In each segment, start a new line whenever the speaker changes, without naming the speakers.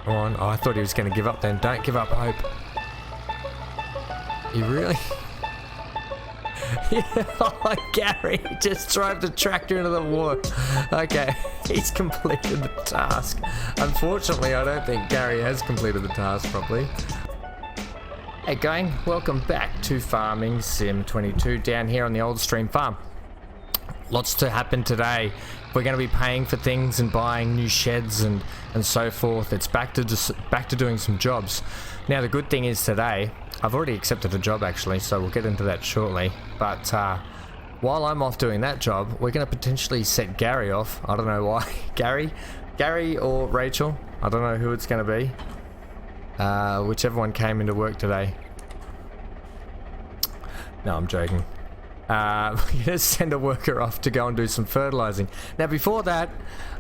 Come on. Oh, I thought he was going to give up then. Don't give up hope. You really? Yeah, oh, Gary just drove the tractor into the water. Okay, he's completed the task. Unfortunately, I don't think Gary has completed the task properly. Hey gang, welcome back to Farming Sim 22 down here on the old stream farm. Lots to happen today. We're going to be paying for things and buying new sheds and so forth. It's back to doing some jobs. Now the good thing is today, I've already accepted a job actually, so we'll get into that shortly. But while I'm off doing that job, we're going to potentially set Gary off. I don't know why. Gary or Rachel. I don't know who it's going to be. Whichever one came into work today. No, I'm joking. We're going to send a worker off to go and do some fertilizing. Now before that,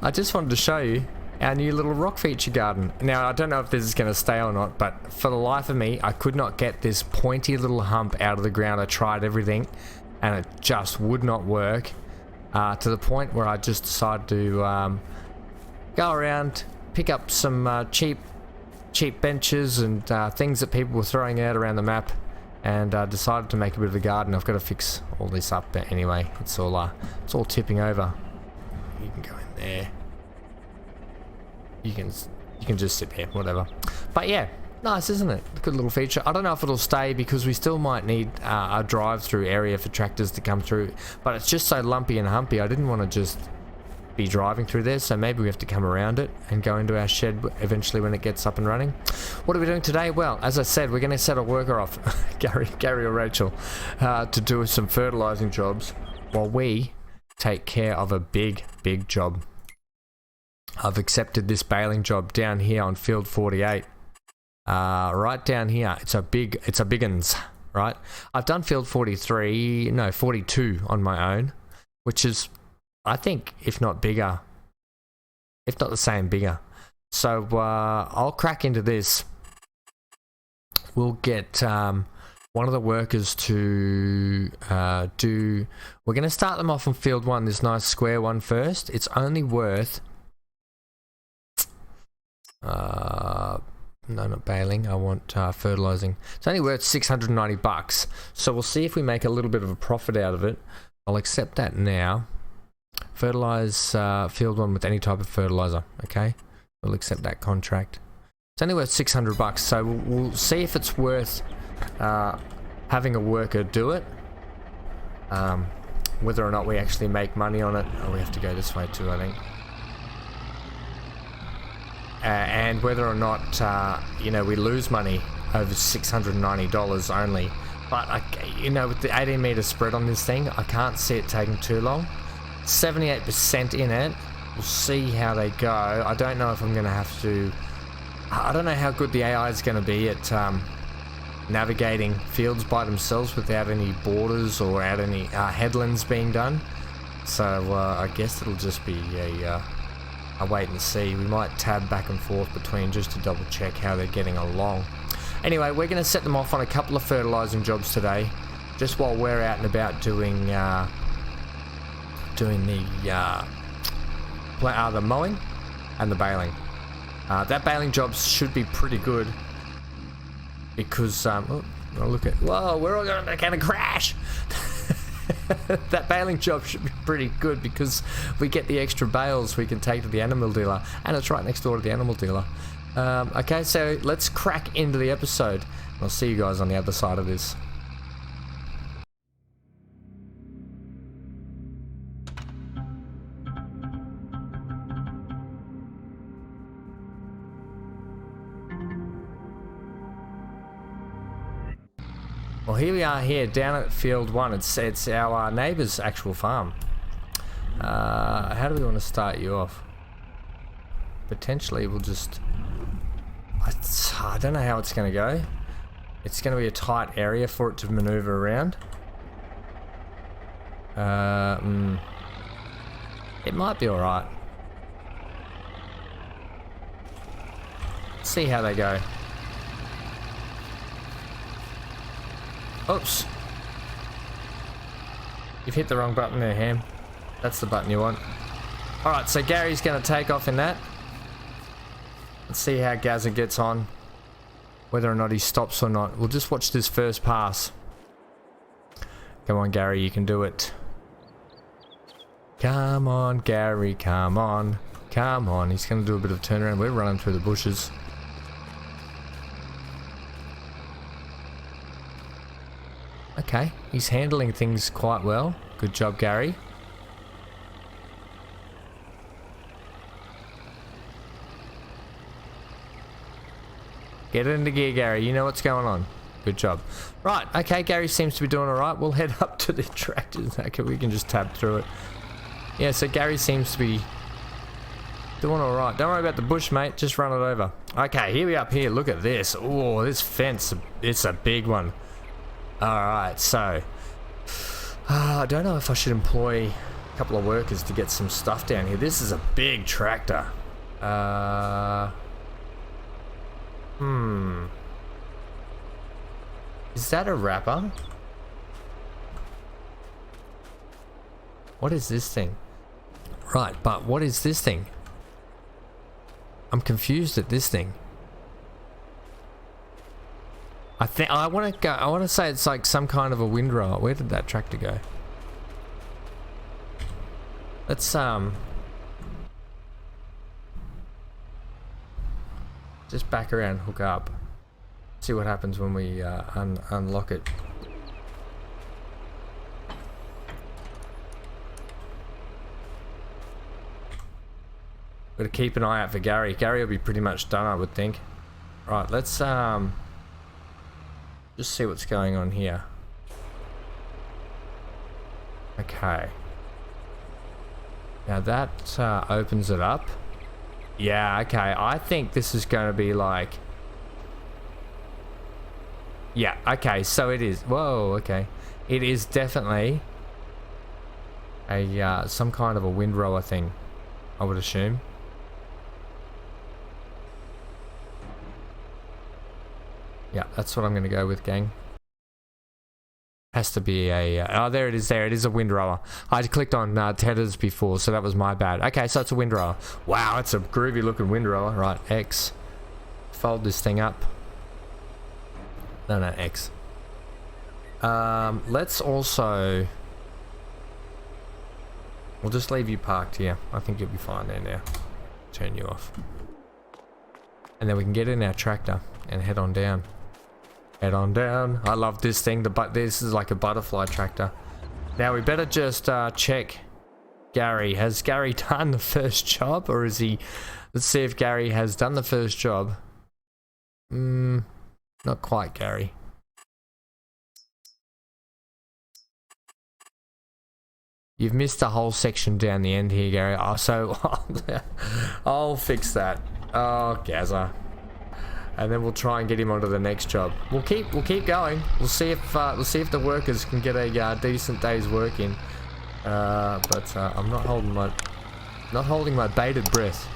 I just wanted to show you our new little rock feature garden. Now I don't know if this is going to stay or not, but for the life of me, I could not get this pointy little hump out of the ground. I tried everything and it just would not work, to the point where I just decided to go around, pick up some cheap benches and things that people were throwing out around the map, and decided to make a bit of a garden. I've got to fix all this up, but anyway, it's all tipping over. You can go in there. You can just sit there, whatever. But yeah, nice, isn't it? Good little feature. I don't know if it'll stay because we still might need a drive-through area for tractors to come through. But it's just so lumpy and humpy. I didn't want to just be driving through there, so maybe we have to come around it and go into our shed eventually when it gets up and running. What are we doing today? Well, as I said, we're going to set a worker off, Gary or Rachel, to do some fertilizing jobs while we take care of a big job. I've accepted this baling job down here on field 48. Right down here. It's a big uns, right? I've done field 42 on my own, which is, I think, if not bigger, if not the same, bigger. So I'll crack into this. We'll get one of the workers to we're going to start them off on field 1, this nice square one first. It's only worth no, not baling, I want fertilizing. It's only worth 690 bucks. So we'll see if we make a little bit of a profit out of it. I'll accept that now. Fertilize field 1 with any type of fertilizer. Okay, we'll accept that contract. It's only worth 600 bucks, so we'll see if it's worth having a worker do it. Whether or not we actually make money on it. Oh, we have to go this way too, I think. And whether or not we lose money over $690 only. But with the 18 meter spread on this thing, I can't see it taking too long. 78% in it. We'll see how they go. I don't know if I'm going to have to. I don't know how good the AI is going to be at navigating fields by themselves without any borders or without any headlands being done. So I guess it'll just be a wait and see. We might tab back and forth between just to double check how they're getting along. Anyway, we're going to set them off on a couple of fertilizing jobs today, just while we're out and about doing the mowing and the baling. That baling job should be pretty good because whoa, we're all going to crash. That baling job should be pretty good because we get the extra bales we can take to the animal dealer, and it's right next door to the animal dealer. Okay, so let's crack into the episode. I'll see you guys on the other side of this. Well, here we are here down at field 1. It's our neighbour's actual farm. How do we want to start you off? Potentially we'll just... I don't know how it's going to go. It's going to be a tight area for it to manoeuvre around. It might be alright. See how they go. Oops. You've hit the wrong button there, Ham. That's the button you want. Alright, so Gary's going to take off in that. Let's see how Gazza gets on. Whether or not he stops or not. We'll just watch this first pass. Come on, Gary, you can do it. Come on, Gary, come on. Come on, he's going to do a bit of turnaround. We're running through the bushes. Okay, he's handling things quite well. Good job, Gary. Get it into gear, Gary. You know what's going on. Good job. Right, okay, Gary seems to be doing alright. We'll head up to the tractors. Okay, we can just tab through it. Yeah, so Gary seems to be doing alright. Don't worry about the bush, mate. Just run it over. Okay, here we up here. Look at this. Oh, this fence. It's a big one. Alright, so... I don't know if I should employ a couple of workers to get some stuff down here. This is a big tractor. Is that a wrapper? What is this thing? Right, but what is this thing? I'm confused at this thing. I want to go. I want to say it's like some kind of a windrower. Where did that tractor go? Let's just back around, hook up. See what happens when we unlock it. Got to keep an eye out for Gary. Gary will be pretty much done, I would think. Right, let's just see what's going on here. Okay. Now that opens it up. Yeah, okay. I think this is going to be like... Yeah, okay, so it is. Whoa, okay. It is definitely a some kind of a windrower thing, I would assume. Yeah, that's what I'm going to go with, gang. Has to be a... oh, there it is, there. It is a windrower. I clicked on tethers before, so that was my bad. Okay, so it's a windrower. Wow, it's a groovy looking windrower. Right, X. Fold this thing up. No, X. Let's also... We'll just leave you parked here. I think you'll be fine there now. Turn you off. And then we can get in our tractor and head on down. Head on down. I love this thing. This is like a butterfly tractor. Now we better just check Gary. Has Gary done the first job, or is he... Let's see if Gary has done the first job. Not quite, Gary. You've missed a whole section down the end here, Gary. Oh, so I'll fix that. Oh, Gaza. And then we'll try and get him onto the next job. We'll keep going. We'll see if the workers can get a decent day's work in. But I'm not holding my bated breath.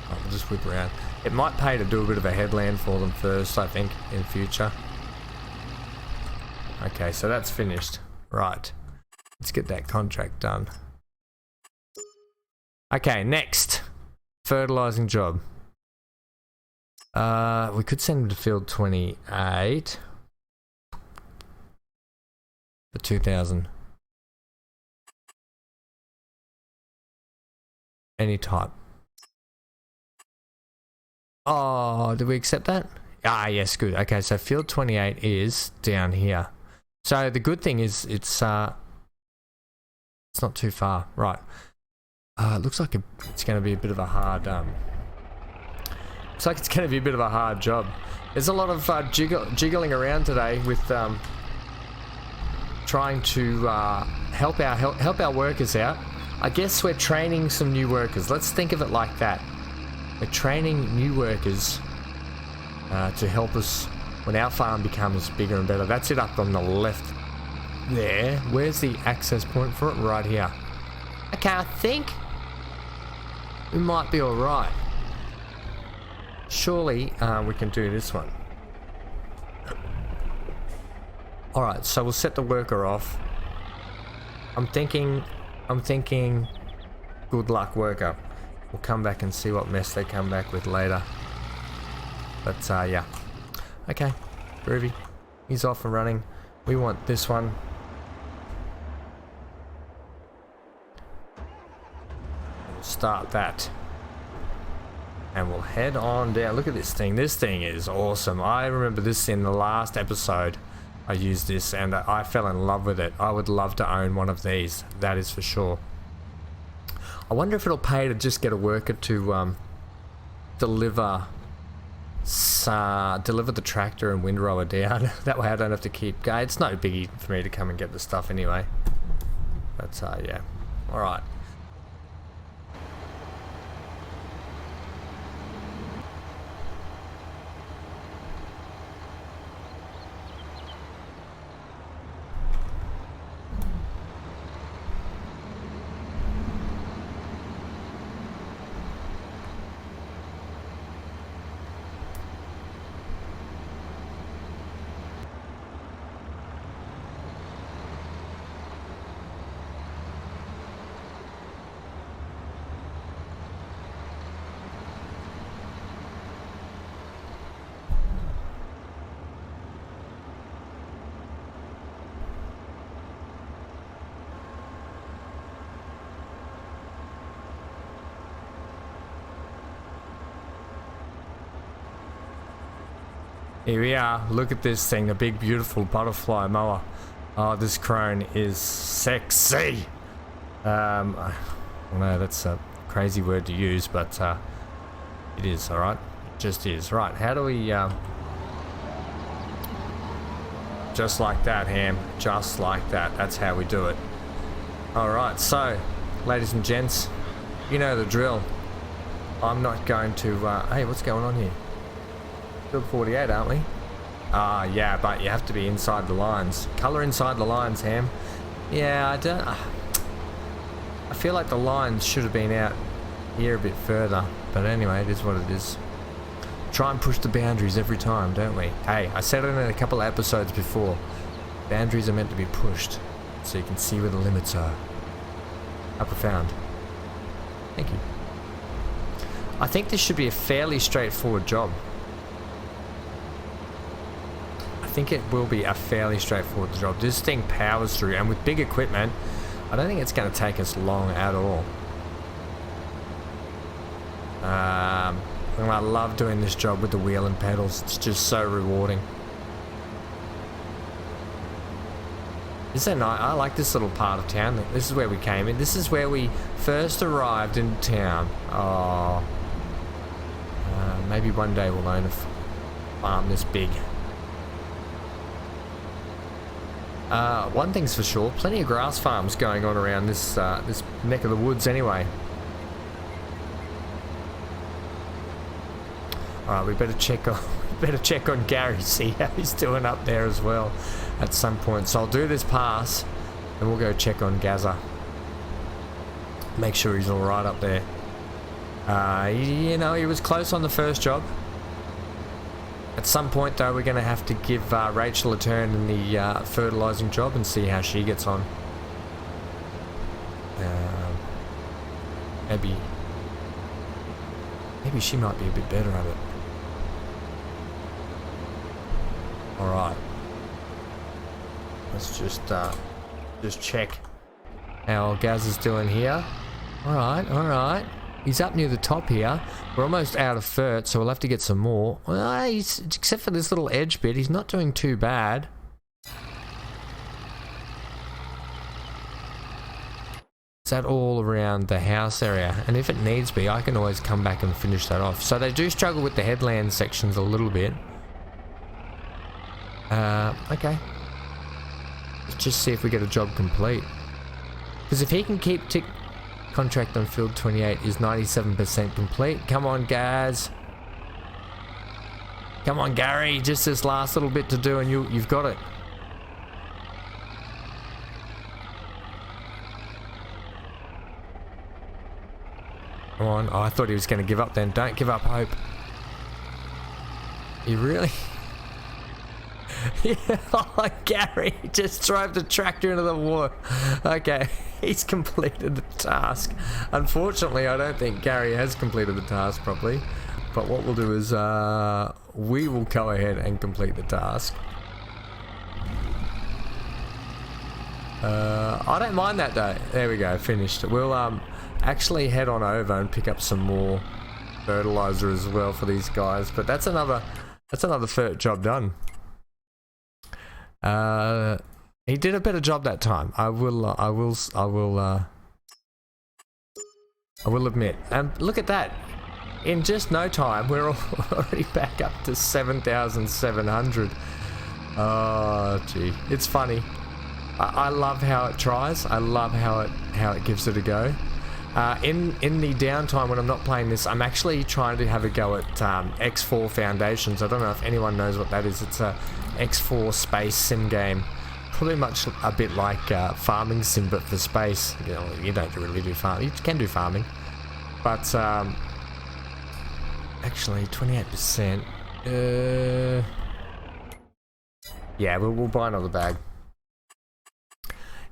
I'll just whip around. It might pay to do a bit of a headland for them first, I think, in future. Okay, so that's finished. Right. Let's get that contract done. Okay, next. Fertilizing job. We could send him to field 28. For 2,000. Any type. Oh, did we accept that? Ah, yes, good. Okay, so field 28 is down here. So the good thing is it's not too far. Right. It looks like it's going to be a bit of a hard looks like it's going to be a bit of a hard job. There's a lot of jiggling around today with trying to help our workers out. I guess we're training some new workers. Let's think of it like that. We're training new workers to help us when our farm becomes bigger and better. That's it up on the left there. Where's the access point for it? Right here. Okay, I think we might be alright. Surely we can do this one. Alright, so we'll set the worker off. I'm thinking good luck worker. We'll come back and see what mess they come back with later. But yeah. Okay, groovy. He's off and running. We want this one. We'll start that. And we'll head on down. Look at this thing. This thing is awesome. I remember this in the last episode. I used this and I fell in love with it. I would love to own one of these. That is for sure. I wonder if it'll pay to just get a worker to deliver the tractor and windrower down. That way I don't have to keep going. It's no biggie for me to come and get the stuff anyway. But yeah. Alright. Here we are. Look at this thing, the big beautiful butterfly mower. Oh, this crone is sexy. I know that's a crazy word to use, but it is, alright? It just is. Right, how do we... just like that, Ham. Just like that. That's how we do it. Alright, so, ladies and gents, you know the drill. I'm not going to... hey, what's going on here? Field 48, aren't we? Yeah, but you have to be inside the lines. Colour inside the lines, Ham. Yeah, I don't... I feel like the lines should have been out here a bit further. But anyway, it is what it is. Try and push the boundaries every time, don't we? Hey, I said it in a couple of episodes before. Boundaries are meant to be pushed, so you can see where the limits are. How profound. Thank you. I think this should be a fairly straightforward job. I think it will be a fairly straightforward job. This thing powers through, and with big equipment, I don't think it's going to take us long at all. And I love doing this job with the wheel and pedals. It's just so rewarding. Isn't it nice? I like this little part of town. This is where we came in. This is where we first arrived in town. Oh, maybe one day we'll own a farm this big. One thing's for sure, plenty of grass farms going on around this this neck of the woods anyway. Alright, we better check on Gary, see how he's doing up there as well at some point. So I'll do this pass and we'll go check on Gaza. Make sure he's alright up there. You know, he was close on the first job. At some point though, we're going to have to give Rachel a turn in the fertilising job and see how she gets on. Maybe she might be a bit better at it. Alright. Let's just check how Gaz is doing here. Alright, alright. He's up near the top here. We're almost out of fert, so we'll have to get some more. Well, except for this little edge bit, he's not doing too bad. Is that all around the house area? And if it needs be, I can always come back and finish that off. So they do struggle with the headland sections a little bit. Okay. Let's just see if we get a job complete. Because if he can keep contract on field 28 is 97% complete. Come on, guys. Come on, Gary. Just this last little bit to do and you've got it. Come on. Oh, I thought he was going to give up then. Don't give up hope. You really... Yeah, oh, Gary just drove the tractor into the water. Okay, he's completed the task. Unfortunately, I don't think Gary has completed the task properly. But what we'll do is we will go ahead and complete the task. I don't mind that though. There we go, finished. We'll actually head on over and pick up some more fertilizer as well for these guys. But that's another job done. He did a better job that time. I will admit. And look at that. In just no time, we're already back up to 7,700. Oh, gee, it's funny. I love how it tries. I love how it gives it a go. In the downtime when I'm not playing this, I'm actually trying to have a go at X4 Foundations. I don't know if anyone knows what that is. It's a X4 space sim game. Probably much a bit like farming sim, but for space. You know, you don't really do farming. You can do farming, but actually 28%. Yeah, we'll buy another bag.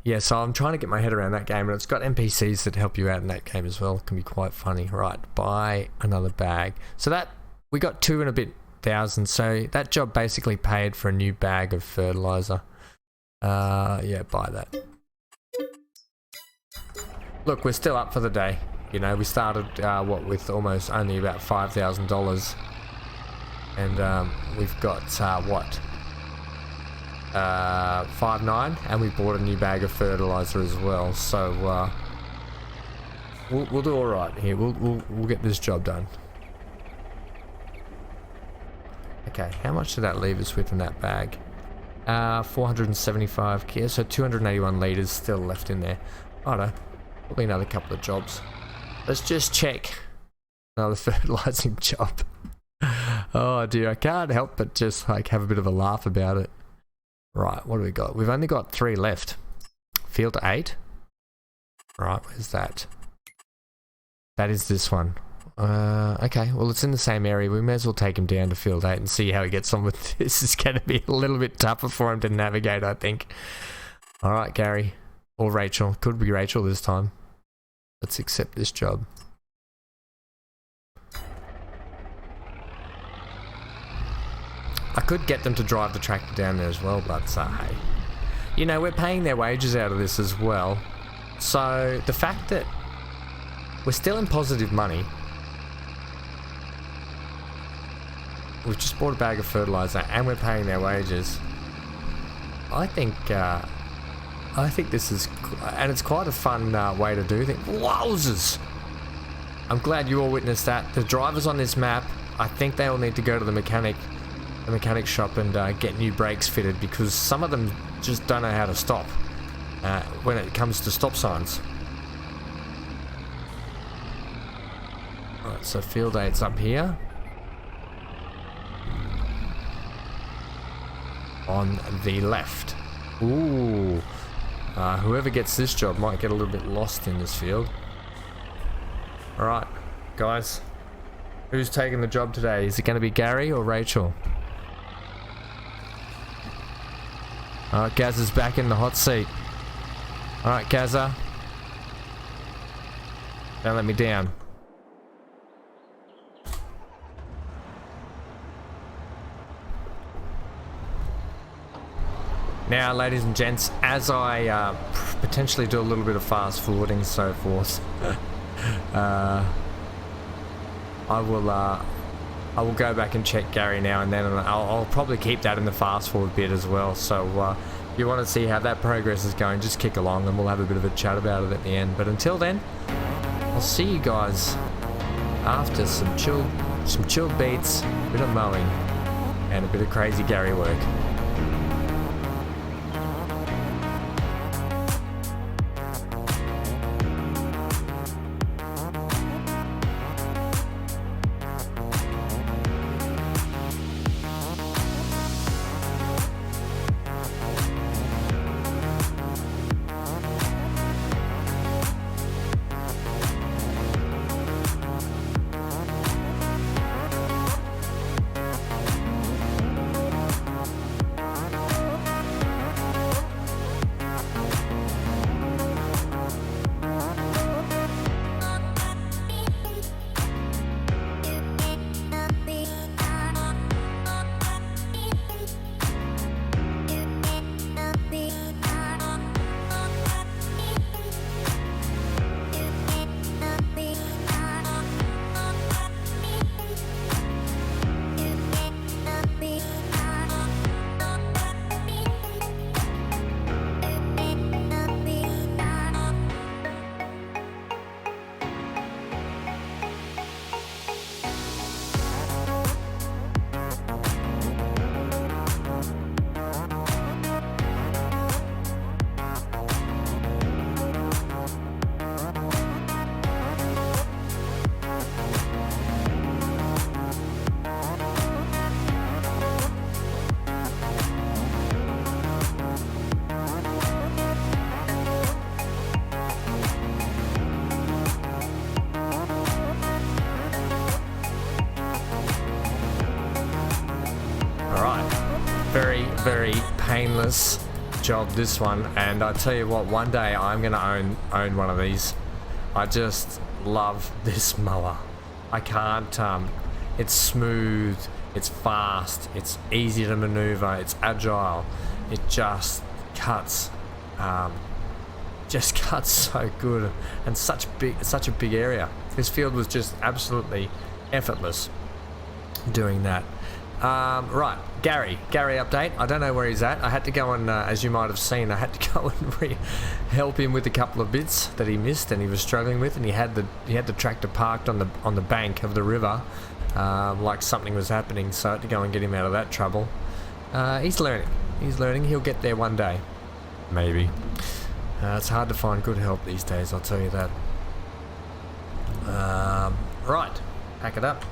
Yeah, so I'm trying to get my head around that game, and it's got NPCs that help you out in that game as well. It can be quite funny. Right, buy another bag. So that, we got 2 and a bit thousand, so that job basically paid for a new bag of fertilizer. Yeah, buy that. Look, we're still up for the day. You know, we started, what, with almost only about $5,000. And we've got, what? 5.9, and we bought a new bag of fertilizer as well, so we'll do all right here. We'll get this job done. Okay, how much did that leave us with in that bag? 475, so 281 liters still left in there. I don't know, probably another couple of jobs. Let's just check another fertilizing job. Oh dear, I can't help but just like have a bit of a laugh about it. Right, what do we got? We've only got 3 left. Field 8. Right, where's that? That is this one. Okay, well it's in the same area. We may as well take him down to field 8 and see how he gets on with this. It's going to be a little bit tougher for him to navigate, I think. Alright, Gary. Or Rachel. Could be Rachel this time. Let's accept this job. I could get them to drive the tractor down there as well, but hey. You know, we're paying their wages out of this as well. So, the fact that we're still in positive money. We've just bought a bag of fertilizer and we're paying their wages. I think this is, and it's quite a fun way to do things. Wowzers! I'm glad you all witnessed that. The drivers on this map, I think they all need to go to the mechanic shop and get new brakes fitted, because some of them just don't know how to stop when it comes to stop signs. Alright, so field 8's up here. On the left. Ooh. Whoever gets this job might get a little bit lost in this field. Alright, guys. Who's taking the job today? Is it going to be Gary or Rachel? Alright, Gaz is back in the hot seat. Alright, Gazza. Don't let me down. Now, ladies and gents, as I potentially do a little bit of fast forwarding and so forth, I will go back and check Gary now and then, and I'll probably keep that in the fast forward bit as well. So if you want to see how that progress is going, just kick along and we'll have a bit of a chat about it at the end. But until then, I'll see you guys after some chilled beats, a bit of mowing, and a bit of crazy Gary work. very painless job, this one, and I tell you what, one day I'm gonna own one of these. I just love this mower. I can't, it's smooth, it's fast, it's easy to maneuver, it's agile, it just cuts so good, and such a big area. This field was just absolutely effortless doing that. Right, Gary update. I don't know where he's at. I had to go and, as you might have seen, I had to go and help him with a couple of bits that he missed and he was struggling with, and he had the tractor parked on the bank of the river, like something was happening. So I had to go and get him out of that trouble. He's learning. He'll get there one day, maybe. It's hard to find good help these days, I'll tell you that. Right, pack it up.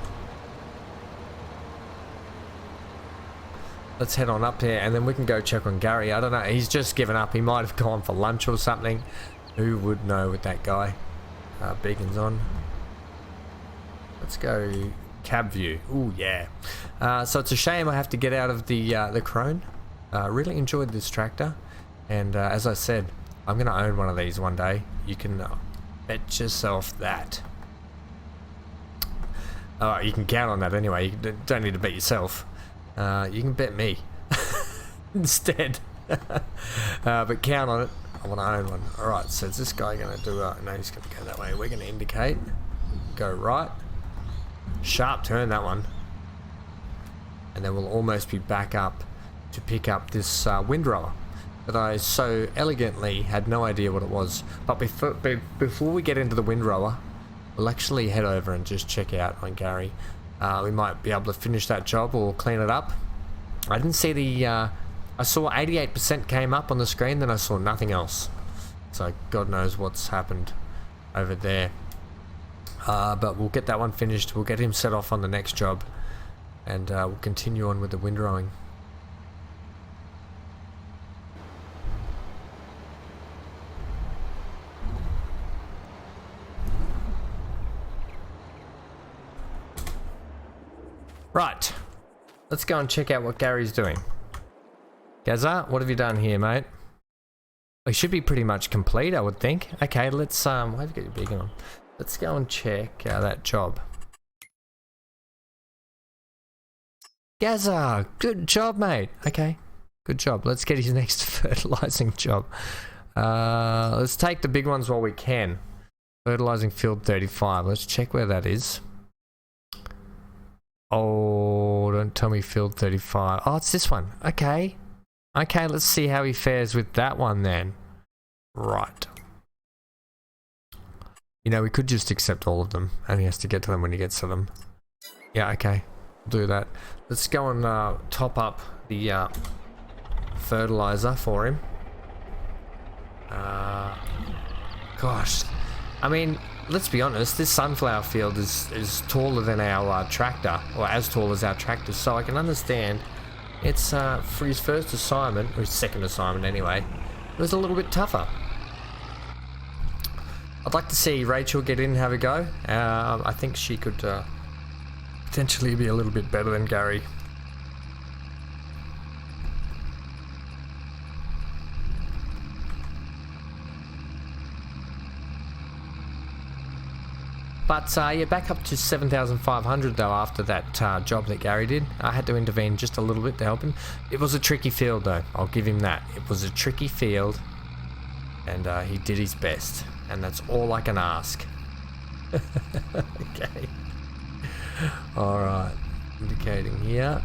Let's head on up there and then we can go check on Gary. I don't know, he's just given up. He might have gone for lunch or something. Who would know with that guy? Beacon's on. Let's go cab view. Ooh, yeah. So it's a shame I have to get out of the crone. Really enjoyed this tractor. And as I said, I'm going to own one of these one day. You can bet yourself that. You can count on that anyway. You don't need to bet yourself. You can bet me instead. But count on it. I want to own one. Alright, so is this guy going to do... no, he's going to go that way. We're going to indicate. Go right. Sharp turn, that one. And then we'll almost be back up to pick up this windrower that I so elegantly had no idea what it was. But before we get into the windrower, we'll actually head over and just check out on Gary. We might be able to finish that job or clean it up. I didn't see the... I saw 88% came up on the screen, then I saw nothing else. So God knows what's happened over there. But we'll get that one finished. We'll get him set off on the next job. And we'll continue on with the windrowing. Right, let's go and check out what Gary's doing. Gazza, what have you done here, mate? We should be pretty much complete, I would think. Okay, let's why have you got your beacon on? Let's go and check that job. Gazza, good job, mate. Okay, good job. Let's get his next fertilizing job. Let's take the big ones while we can. Fertilizing field 35. Let's check where that is. Oh, don't tell me field 35. Oh, it's this one. Okay. Okay, let's see how he fares with that one then. Right. You know, we could just accept all of them and he has to get to them when he gets to them. Yeah, okay. We'll do that. Let's go and top up the fertilizer for him. Gosh. I mean... Let's be honest, this sunflower field is taller than our tractor, or as tall as our tractor, so I can understand it's for his first assignment, or his second assignment anyway, it was a little bit tougher. I'd like to see Rachel get in and have a go. I think she could potentially be a little bit better than Gary. But yeah, back up to 7,500 though after that job that Gary did. I had to intervene just a little bit to help him. It was a tricky field though, I'll give him that. It was a tricky field and he did his best. And that's all I can ask. Okay. Alright, indicating here.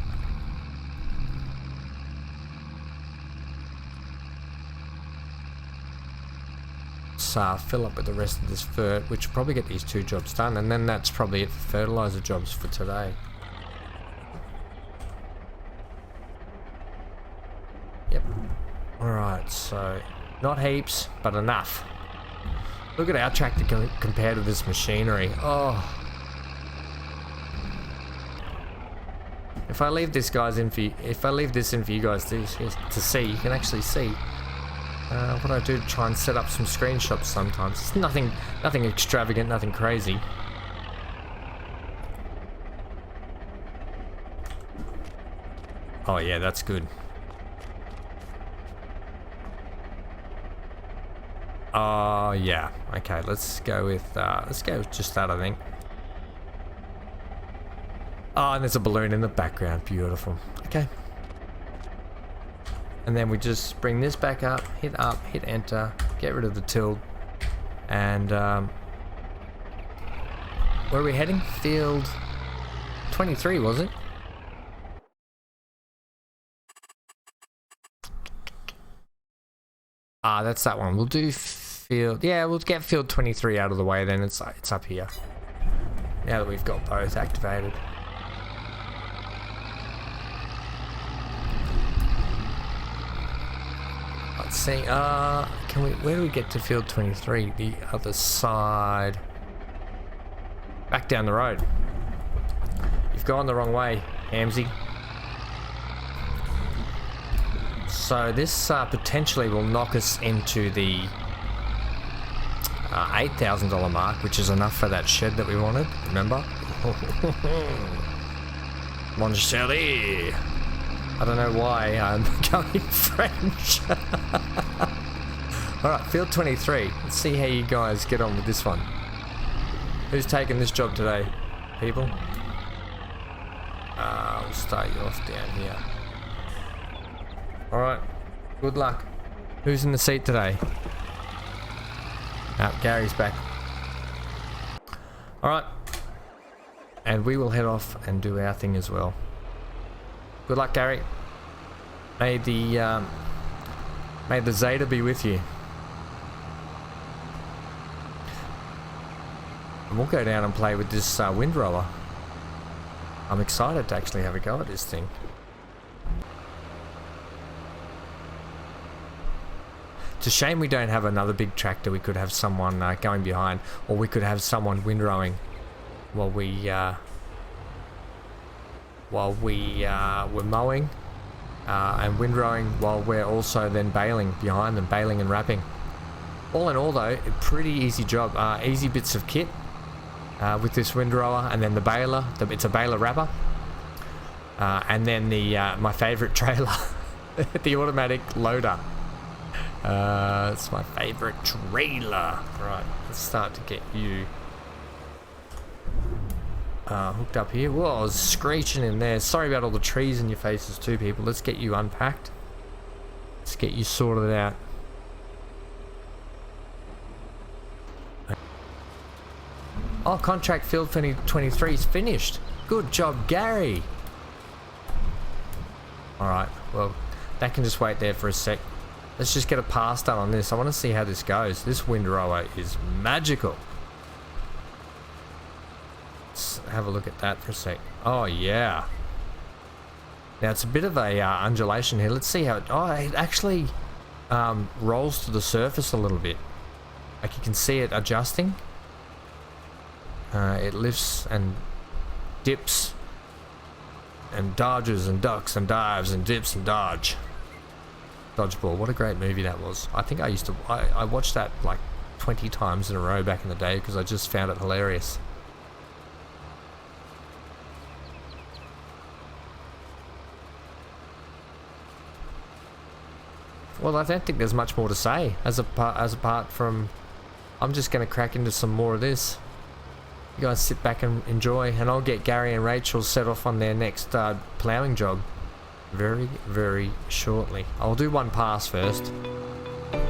Fill up with the rest of this fert, which will probably get these two jobs done, and then that's probably it for fertilizer jobs for today. Yep. Alright, so not heaps, but enough. Look at our tractor compared to this machinery. Oh. If I leave this in for you guys to see, you can actually see. What I do to try and set up some screenshots sometimes. It's nothing extravagant, nothing crazy. Oh yeah, that's good. Oh, yeah. Okay, let's go with just that, I think. Oh, and there's a balloon in the background. Beautiful. Okay. And then we just bring this back up, hit enter, get rid of the tilt, and where are we heading? Field 23, was it? Ah, that's that one. We'll do field, yeah, we'll get field 23 out of the way then. It's up here. Now that we've got both activated. Let's see, where do we get to field 23? The other side. Back down the road. You've gone the wrong way, Hamsy. So this potentially will knock us into the $8,000 mark, which is enough for that shed that we wanted, remember? Mon chéri. I don't know why I'm going French. Alright, field 23. Let's see how you guys get on with this one. Who's taking this job today, people? We'll start you off down here. Alright, good luck. Who's in the seat today? Gary's back. Alright. And we will head off and do our thing as well. Good luck, Gary. May the Zetor be with you. And we'll go down and play with this windrower. I'm excited to actually have a go at this thing. It's a shame we don't have another big tractor. We could have someone going behind, or we could have someone windrowing while we're mowing, and windrowing while we're also then baling behind them, baling and wrapping. All in all though, a pretty easy job. Easy bits of kit with this windrower, and then the baler. It's a baler wrapper, and then the my favourite trailer, the automatic loader. It's my favourite trailer. Right, let's start to get you hooked up here. Whoa, I was screeching in there. Sorry about all the trees in your faces too, people. Let's get you unpacked. Let's get you sorted out. Oh, contract field 23 is finished. Good job, Gary. Alright, well, that can just wait there for a sec. Let's just get a pass done on this. I want to see how this goes. This windrower is magical. Let's have a look at that for a sec. Oh, yeah. Now, it's a bit of a undulation here. Let's see how it... Oh, it actually rolls to the surface a little bit. Like, you can see it adjusting. It lifts and dips and dodges and ducks and dives and dips and dodge. Dodgeball, what a great movie that was. I think I watched that like 20 times in a row back in the day because I just found it hilarious. Well, I don't think there's much more to say as apart from I'm just going to crack into some more of this. You guys sit back and enjoy, and I'll get Gary and Rachel set off on their next ploughing job very, very shortly. I'll do one pass first, and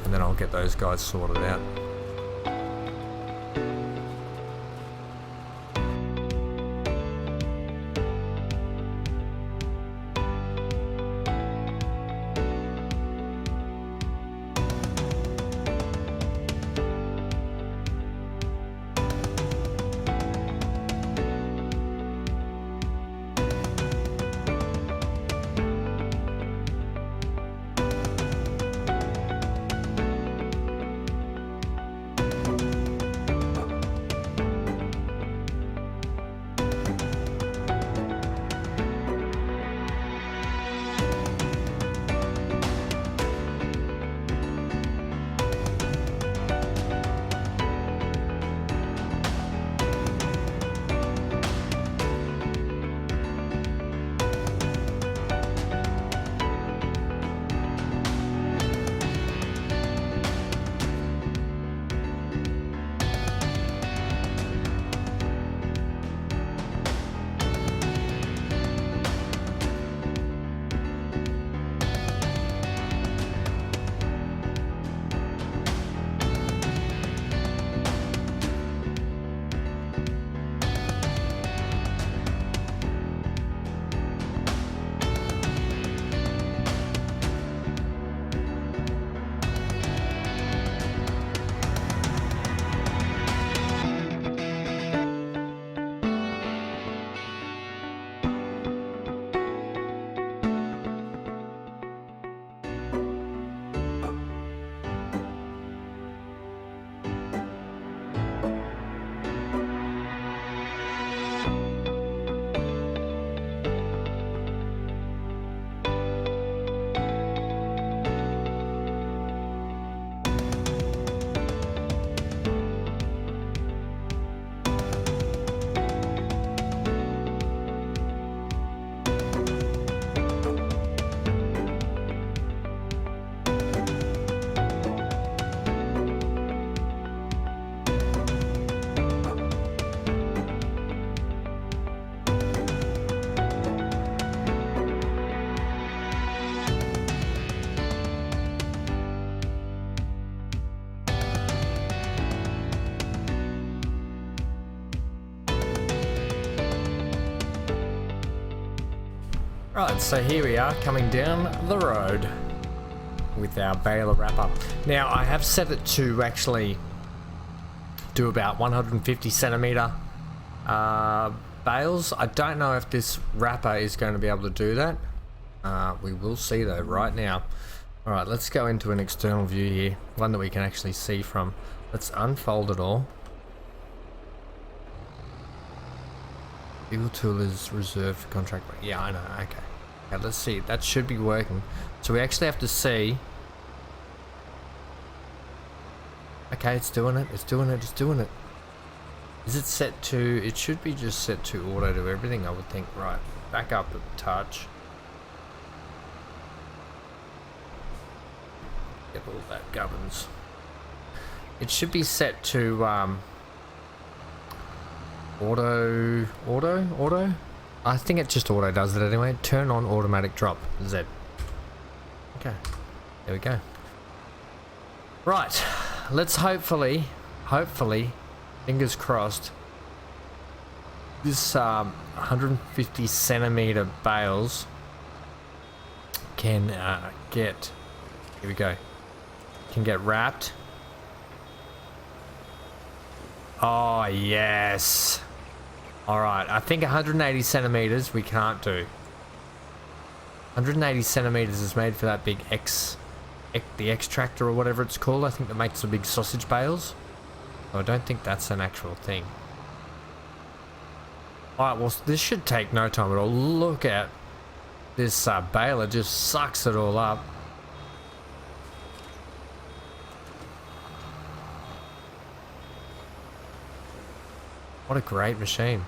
then I'll get those guys sorted out. Right, so here we are coming down the road with our baler wrapper. Now I have set it to actually do about 150 centimeter bales. I don't know if this wrapper is going to be able to do that. We will see though right now. Alright, let's go into an external view here, one that we can actually see from. Let's unfold it all. Fuel tool is reserved for contract. Yeah, I know. Okay. Okay, let's see. That should be working. So we actually have to see. Okay, it's doing it. It's doing it. It's doing it. Is it set to? It should be just set to auto to everything, I would think. Right. Back up a touch. Get all that governs. It should be set to auto. I think it just auto does it anyway. Turn on automatic drop Z. Okay, there we go. Right, let's hopefully, fingers crossed, this 150 centimeter bales can get. Here we go. Can get wrapped. Oh yes. Alright, I think 180 centimeters we can't do. 180 centimeters is made for that big the X tractor or whatever it's called. I think that makes the big sausage bales. So I don't think that's an actual thing. Alright, well this should take no time at all. Look at this baler, just sucks it all up. What a great machine.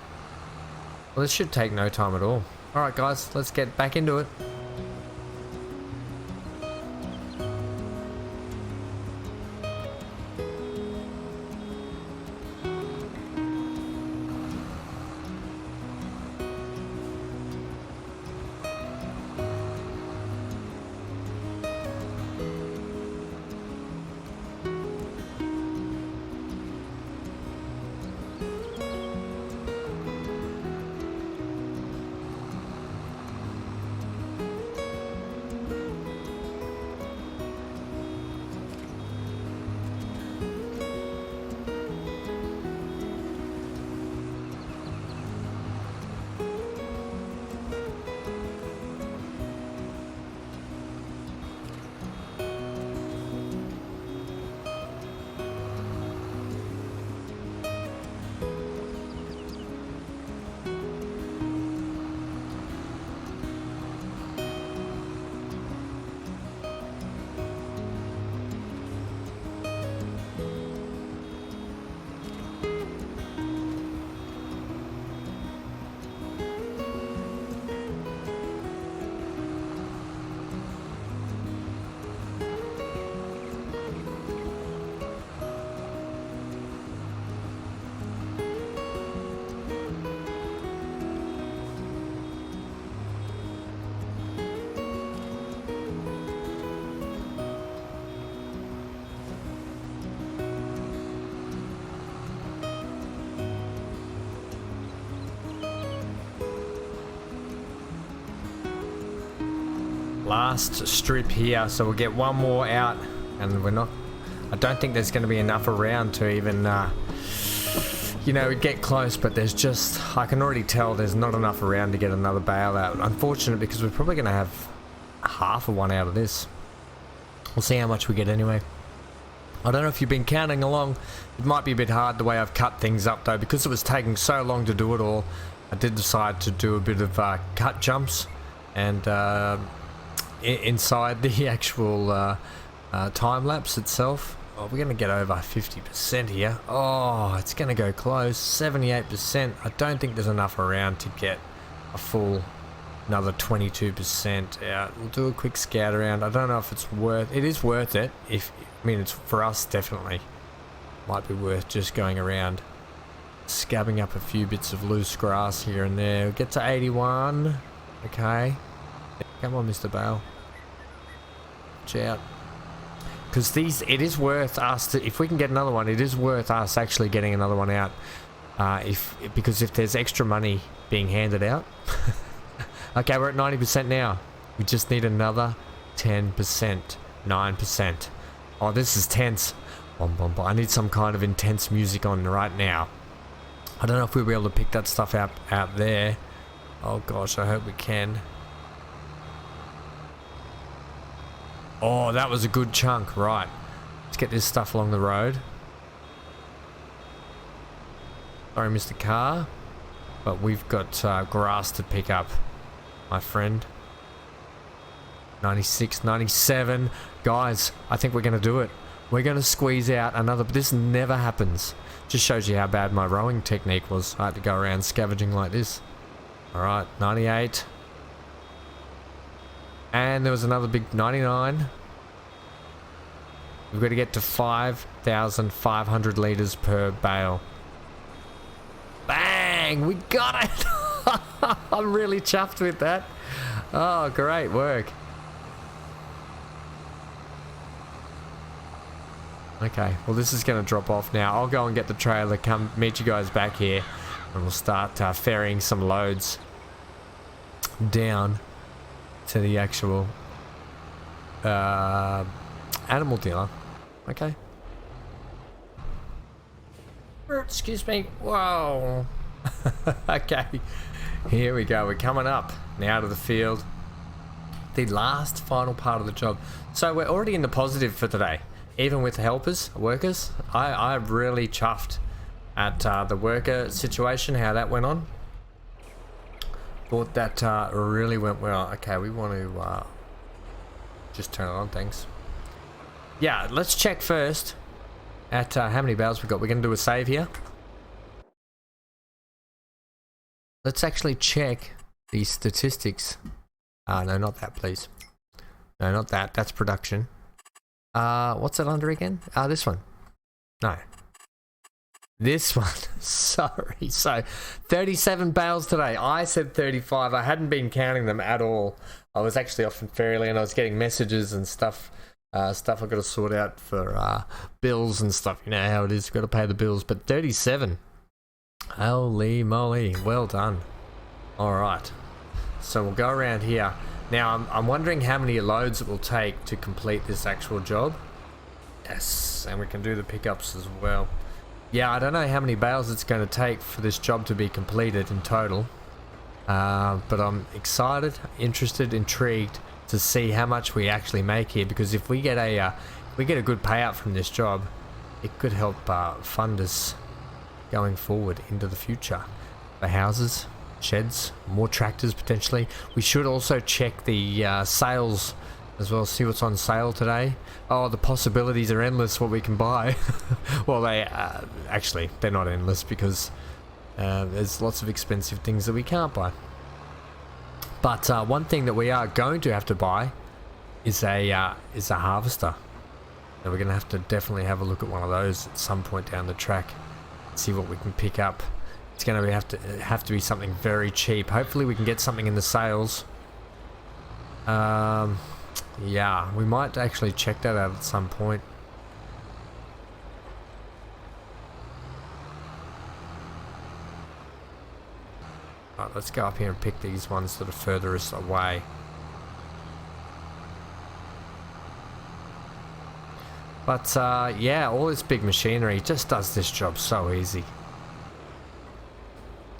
Well, this should take no time at all. Alright guys, let's get back into it. Last strip here, so we'll get one more out, and we're not. I don't think there's going to be enough around to even, you know, get close. But there's just, I can already tell there's not enough around to get another bale out. Unfortunate, because we're probably going to have half of one out of this. We'll see how much we get anyway. I don't know if you've been counting along. It might be a bit hard the way I've cut things up though, because it was taking so long to do it all. I did decide to do a bit of cut jumps and inside the actual time lapse itself. Oh, we're going to get over 50% here. Oh, it's going to go close. 78%. I don't think there's enough around to get a full another 22% out. We'll do a quick scout around. I don't know if it's worth. It is worth it. I mean, it's for us definitely. Might be worth just going around, scabbing up a few bits of loose grass here and there. We'll get to 81. Okay. Come on, Mr. Bale. Watch out. Because it is worth us if we can get another one. It is worth us actually getting another one out. Because if there's extra money being handed out, Okay, we're at 90% now. We just need another 10%. 9%. Oh, this is tense. I need some kind of intense music on right now. I don't know if we'll be able to pick that stuff out there. Oh gosh, I hope we can. Oh, that was a good chunk. Right. Let's get this stuff along the road. Sorry, Mr. Car. But we've got grass to pick up, my friend. 96, 97. Guys, I think we're going to do it. We're going to squeeze out another... This never happens. Just shows you how bad my rowing technique was. I had to go around scavenging like this. Alright, 98. And there was another big 99. We've got to get to 5,500 litres per bale. Bang! We got it! I'm really chuffed with that. Oh, great work. Okay, well this is going to drop off now. I'll go and get the trailer, come meet you guys back here, and we'll start ferrying some loads down to the actual animal dealer. Okay. Excuse me. Whoa. Okay. Here we go. We're coming up now to the field. The last final part of the job. So we're already in the positive for today. Even with helpers, workers. I'm really chuffed at the worker situation, how that went on. Thought that really went well. Okay, we want to just turn it on, thanks. Yeah, let's check first at how many bales we got. We're going to do a save here. Let's actually check the statistics. No, not that, please. No, not that. That's production. What's it under again? This one. No. This one. Sorry. So, 37 bales today. I said 35. I hadn't been counting them at all. I was actually off fairly and I was getting messages and stuff. Stuff I've got to sort out for bills and stuff. You know how it is. Got to pay the bills. But 37. Holy moly. Well done. Alright. So, we'll go around here. Now, I'm wondering how many loads it will take to complete this actual job. Yes, and we can do the pickups as well. Yeah, I don't know how many bales it's going to take for this job to be completed in total. But I'm excited, interested, intrigued to see how much we actually make here. Because if we get a good payout from this job, it could help fund us going forward into the future. The houses, sheds, more tractors potentially. We should also check the sales as well, see what's on sale today. Oh, the possibilities are endless what we can buy. Well, actually they're not endless because there's lots of expensive things that we can't buy. But one thing that we are going to have to buy is a harvester. And we're going to have to definitely have a look at one of those at some point down the track, see what we can pick up. It's going to have to be something very cheap. Hopefully we can get something in the sales. Yeah, we might actually check that out at some point. Right, let's go up here and pick these ones that are furthest away. But yeah, all this big machinery just does this job so easy.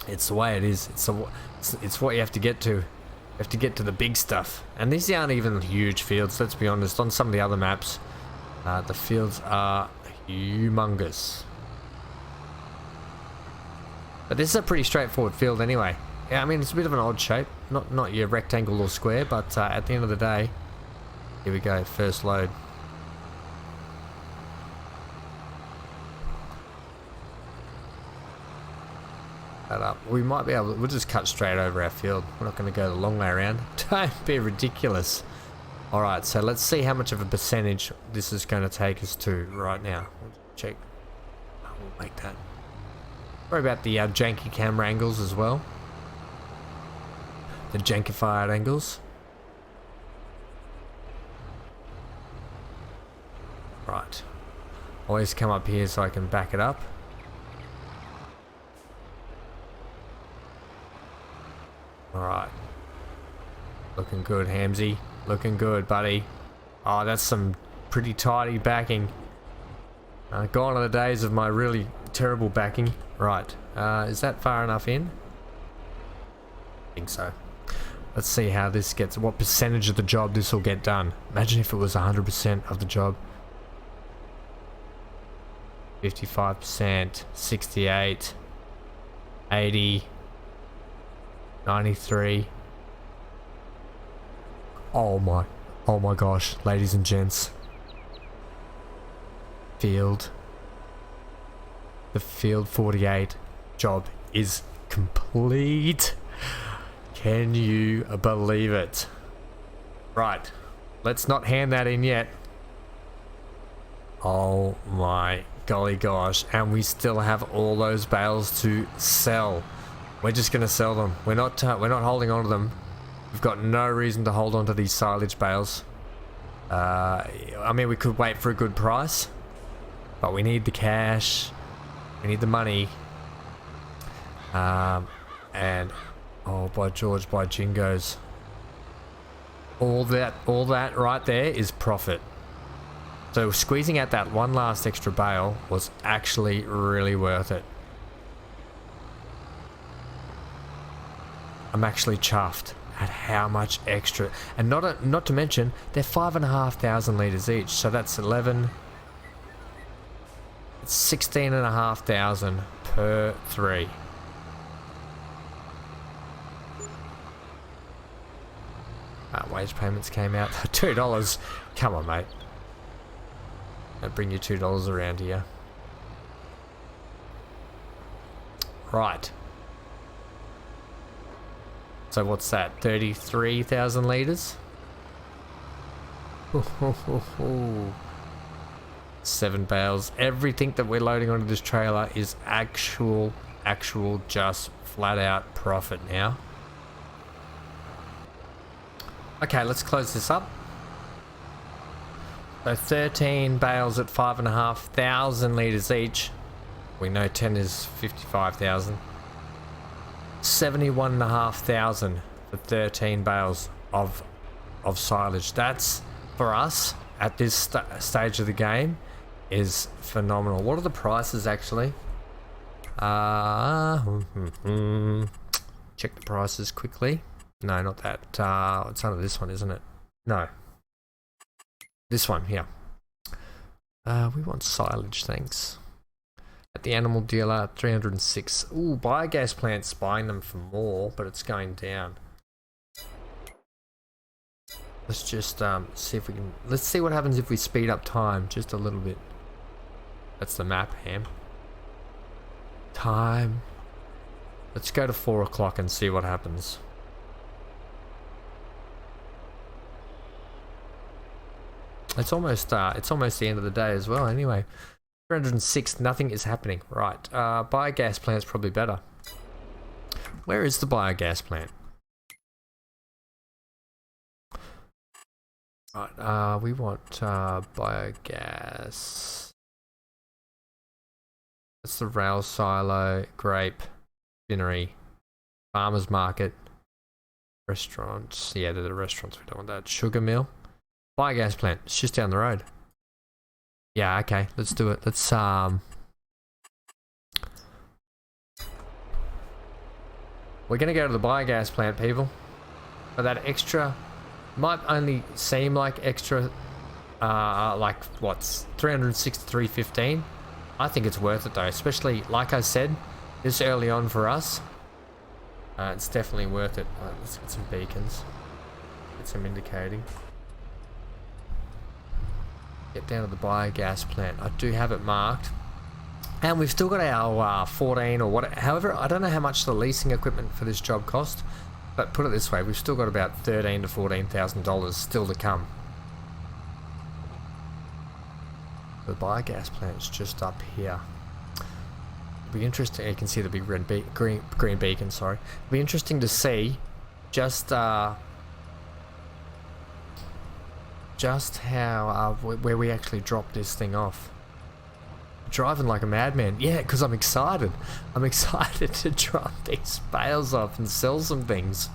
It's the way it is. It's what you have to get to. You have to get to the big stuff. And these aren't even huge fields, let's be honest. On some of the other maps, the fields are humongous. But this is a pretty straightforward field anyway. Yeah, I mean, it's a bit of an odd shape. Not your rectangle or square, but at the end of the day, here we go, first load. That up. We might be able to, we'll just cut straight over our field. We're not going to go the long way around. Don't be ridiculous. Alright, so let's see how much of a percentage this is going to take us to right now. We'll check. Oh, we'll make that. Sorry about the janky camera angles as well. The jankified angles. Right. Always come up here so I can back it up. Alright. Looking good, Hamsy. Looking good, buddy. Oh, that's some pretty tidy backing. Gone are the days of my really terrible backing. Right. Is that far enough in? I think so. Let's see how this gets, what percentage of the job this will get done. Imagine if it was 100% of the job. 55%, 68, 80, 93. Oh my gosh, ladies and gents. The field 48 job is complete. Can you believe it? Right, let's not hand that in yet. Oh my golly gosh, and we still have all those bales to sell. We're just gonna sell them. We're not holding on to them. We've got no reason to hold on to these silage bales. I mean, we could wait for a good price, but we need the cash. We need the money. And oh, by George, by Jingos, all that right there is profit. So squeezing out that one last extra bale was actually really worth it. I'm actually chuffed at how much extra, and not to mention they're 5,500 litres each, so that's 11. It's 16,500 per 3. Wage payments came out. $2. Come on, mate. I'll bring you $2 around here. Right. So what's that? 33,000 litres? 7 bales. Everything that we're loading onto this trailer is actual just flat out profit now. Okay, let's close this up. So 13 bales at 5,500 litres each. We know 10 is 55,000. 71,500 for 13 bales of silage. That's, for us, at this stage of the game, is phenomenal. What are the prices actually? Check the prices quickly. No, not that. It's under this one, isn't it? No. This one, here. We want silage, thanks. At the animal dealer, 306. Ooh, biogas plant's buying them for more, but it's going down. Let's just see if we can. Let's see what happens if we speed up time just a little bit. That's the map, Ham. Time. Let's go to 4 o'clock and see what happens. It's almost the end of the day as well. Anyway, 306. Nothing is happening. Right. Biogas plant's probably better. Where is the biogas plant? Right. We want biogas. That's the rail silo, grape, spinnery, farmers market, restaurants. Yeah, they're the restaurants. We don't want that. Sugar mill. Biogas plant, it's just down the road. Yeah, okay, let's do it. Let's we're gonna go to the biogas plant, people. But that extra might only seem like extra, like what's 306 to 315. I think it's worth it though, especially like I said, this early on for us. It's definitely worth it. Let's get some beacons, get some indicating. Get down to the biogas plant. I do have it marked, and we've still got our 14 or what. However, I don't know how much the leasing equipment for this job cost, but put it this way, we've still got about $13,000 to $14,000 still to come. The biogas plant's just up here. It'll be interesting. You can see the big red green beacon. Sorry, it'll be interesting to see just how where we actually drop this thing off. Driving like a madman. Yeah, because I'm excited. I'm excited to drop these bales off and sell some things.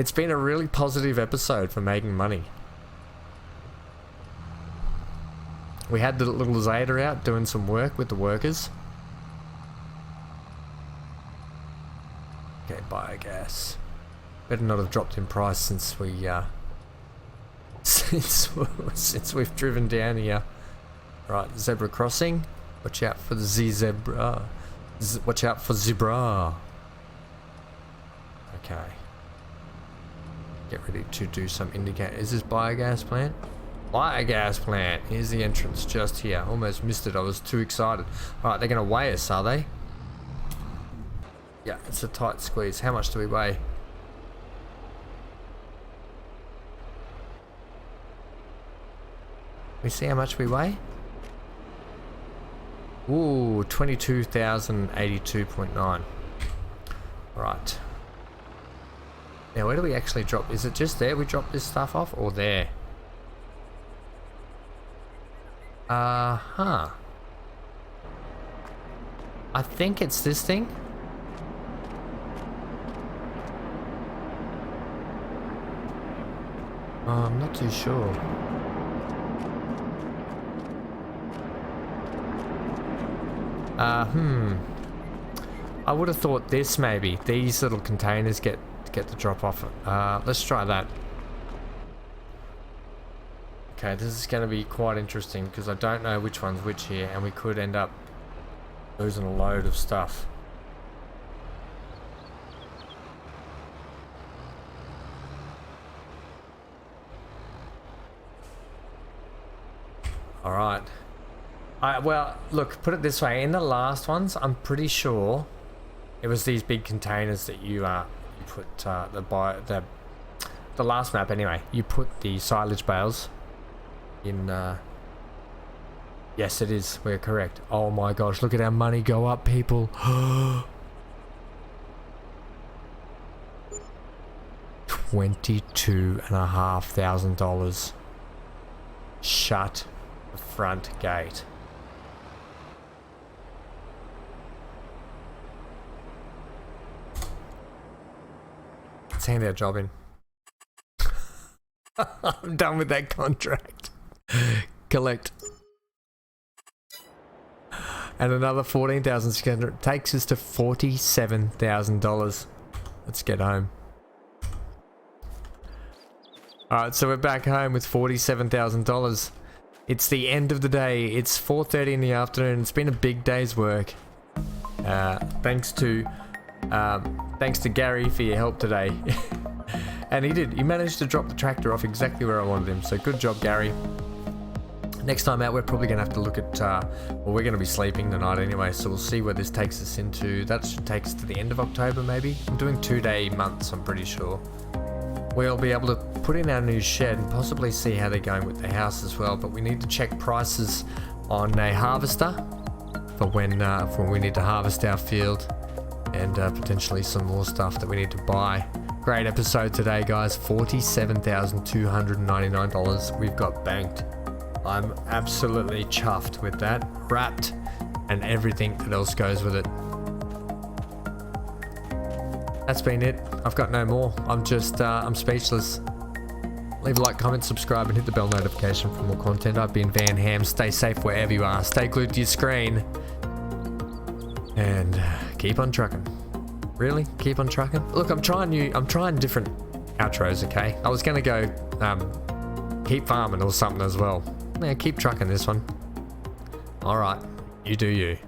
It's been a really positive episode for making money. We had the little Zetor out doing some work with the workers. Okay, biogas. Better not have dropped in price since we since we've driven down here. Right, zebra crossing. Watch out for the zebra. Watch out for zebra. Okay. Get ready to do some indicate. Is this biogas plant? Biogas plant. Here's the entrance just here. Almost missed it. I was too excited. Alright, they're going to weigh us, are they? Yeah, it's a tight squeeze. How much do we weigh? We see how much we weigh? Ooh, 22,082.9. Right. Now, where do we actually drop? Is it just there we drop this stuff off, or there? I think it's this thing. I'm not too sure. I would have thought this maybe. These little containers get the drop off. Let's try that. Okay, this is going to be quite interesting because I don't know which one's which here, and we could end up losing a load of stuff. All right. Well, look, put it this way. In the last ones, I'm pretty sure it was these big containers that you put the last map anyway. You put the silage bales in. Yes, it is. We're correct. Oh my gosh! Look at our money go up, people. $22,500. Shut the front gate. Let's hand our job in. I'm done with that contract. Collect. And another $14,600 takes us to $47,000. Let's get home. Alright, so we're back home with $47,000. It's the end of the day. It's 4:30 in the afternoon. It's been a big day's work. Thanks to Gary for your help today. And he managed to drop the tractor off exactly where I wanted him. So good job, Gary. Next time out, we're probably going to have to look at, well, we're going to be sleeping tonight anyway, so we'll see where this takes us into. That should take us to the end of October, maybe. I'm doing 2-day months, I'm pretty sure. We'll be able to put in our new shed and possibly see how they're going with the house as well, but we need to check prices on a harvester for when we need to harvest our field, and potentially some more stuff that we need to buy. Great episode today, guys. $47,299 we've got banked. I'm absolutely chuffed with that. Wrapped and everything that else goes with it. That's been it. I've got no more. I'm speechless. Leave a like, comment, subscribe, and hit the bell notification for more content. I've been Van Ham. Stay safe wherever you are. Stay glued to your screen. And keep on trucking. Really? Keep on trucking? Look, I'm trying different outros, okay? I was gonna go keep farming or something as well. Yeah, keep trucking this one. Alright, you do you.